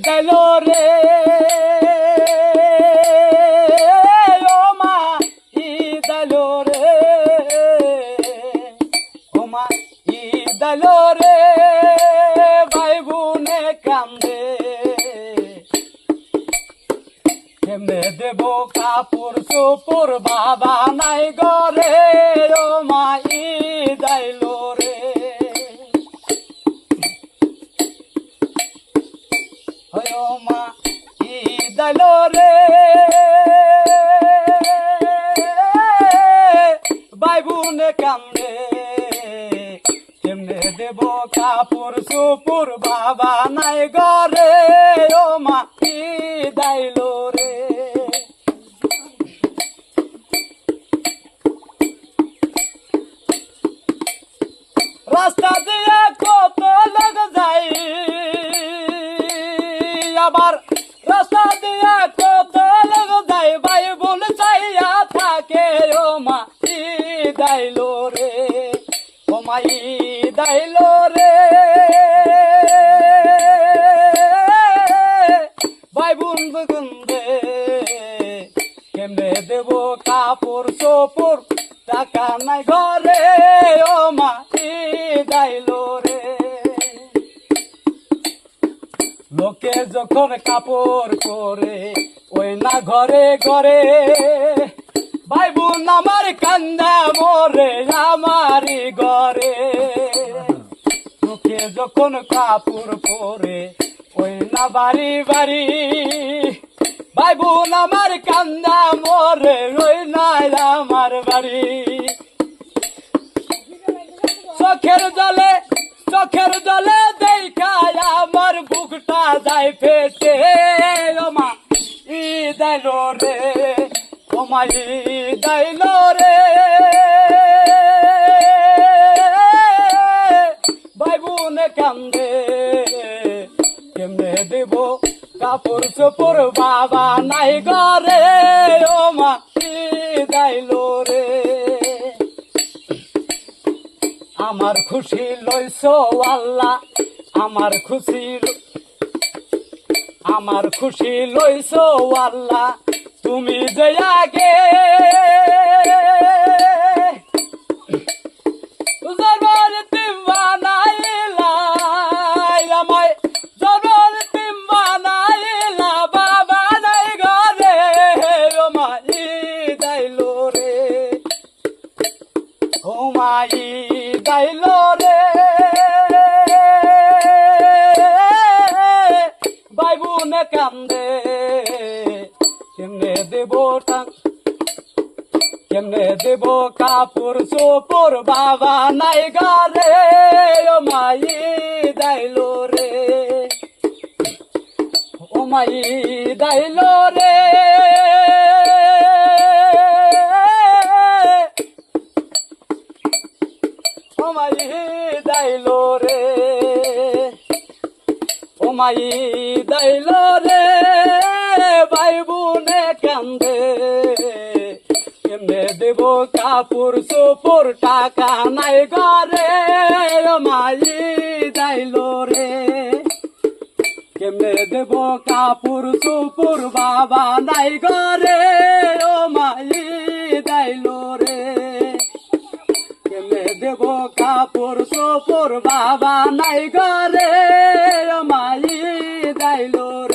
দিল রে ও মা ঈদ আইলো রে ও মা ঈদ আইলো রে ভাই বোনে কান্দে কেমনে দেব কাপড় চোপড় বাবা নাই ঘরে ও মা ঈদ আইলো রে ও মা ঈদ আইলো রে ভাই বোনে কান্দে কেমনে দেব কাপড় চোপড় বাবা নাই ঘরে ও মা ঈদ আইলো রে রাস্তা দিয়ে কত লোক যাই আবার রাস্তা দিয়ে কত লোক যাই ভাই বোন চাইয়া থাকে ও মা ঈদ আইলো রে ও মা ঈদ আইলো রে ভাই বোন কান্দে কেমনে দেব কাপড় চোপড় টাকা নাই ঘরে ও মা ঈদ আইলো রে লোকে যখন কাপড় করে ওই না ঘরে ঘরে ভাই বোন আমার কান্দা মোরে আমারি ঘরে লোকে যখন কাপড় পরে ওই না বাড়ি বাড়ি ভাই বোন আমার কান্দা মোরে ওই না আমার বাড়ি চোখের জলে দেখায় আমার বুকটা যায় পেটে ও মা ঈদ আইলো রে ও মা ঈদ আইলো রে ভাই বোনে কান্দে কেমনে দেব কাপড় চোপড় বাবা নাই ঘরে ও মা ঈদ আইলো রে আমার খুশি লইছো আল্লাহ আমার খুশি লইছো আল্লাহ তুমি যে আগে জবর তিম বানাইলা আমায় জবর তিম বানাইলা বাবা নাই ঘরে ও মা ঈদ আইলো রে ও মা ঈদ আইলো রে ভাই বোনে কান্দে কেমনে দেব কাপড় চোপড় বাবা নাই ঘরে ও মা ঈদ আইলো রে ও মা ঈদ আইলো রে ও মা ঈদ আইলো রে ও মা ঈদ আইলো রে ভাই বোনে কান্দে কেমনে দেব কাপড় চোপড় টাকা নাই ঘরে ও মা ঈদ আইলো রে কেমনে দেব কাপড় চোপড় বাবা নাই ঘরে ও মা ঈদ আইলো রে কেমনে দেব কাপড় চোপড় বাবা নাই ঘরে ও মা ঈদ আইলো রে।